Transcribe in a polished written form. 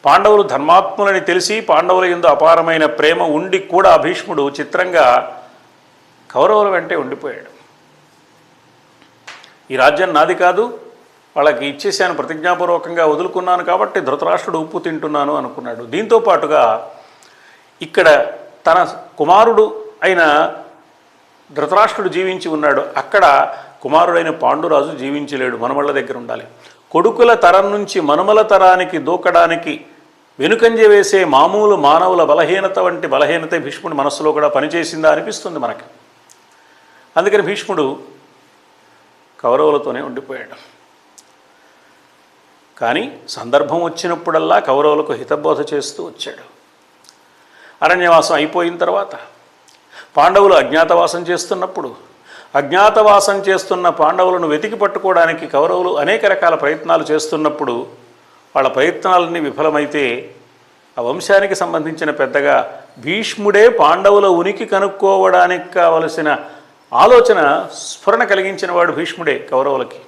పాండవులు ధర్మాత్ములని తెలిసి పాండవుల యందు అపారమైన ప్రేమ ఉండి కూడా భీష్ముడు చిత్రంగా కౌరవుల వెంటే ఉండిపోయాడు. ఈ రాజ్యం నాది కాదు, వాళ్ళకి ఇచ్చేసాను, ప్రతిజ్ఞాపూర్వకంగా వదులుకున్నాను కాబట్టి ధృతరాష్ట్రుడు ఉప్పు తింటున్నాను అనుకున్నాడు. దీంతో పాటుగా ఇక్కడ తన కుమారుడు అయిన ధృతరాష్ట్రుడు జీవించి ఉన్నాడు, అక్కడ కుమారుడైన పాండురాజు జీవించలేడు, మనమళ్ళ దగ్గర ఉండాలి. కొడుకుల తరం నుంచి మనుమల తరానికి దూకడానికి వెనుకంజ వేసే మామూలు మానవుల బలహీనత వంటి బలహీనత భీష్ముడి మనస్సులో కూడా పనిచేసిందా అనిపిస్తుంది మనకి. అందుకని భీష్ముడు కౌరవులతోనే ఉండిపోయాడు. కానీ సందర్భం వచ్చినప్పుడల్లా కౌరవులకు హితబోధ చేస్తూ వచ్చాడు. అరణ్యవాసం అయిపోయిన తర్వాత పాండవులు అజ్ఞాతవాసం చేస్తున్నప్పుడు అజ్ఞాతవాసం చేస్తున్న పాండవులను వెతికి పట్టుకోవడానికి కౌరవులు అనేక రకాల ప్రయత్నాలు చేస్తున్నప్పుడు వాళ్ళ ప్రయత్నాలన్నీ విఫలమైతే ఆ వంశానికి సంబంధించిన పెద్దగా భీష్ముడే పాండవుల ఉనికి కనుక్కోవడానికి కావలసిన ఆలోచన స్ఫురణ కలిగించిన వాడు భీష్ముడే కౌరవులకి.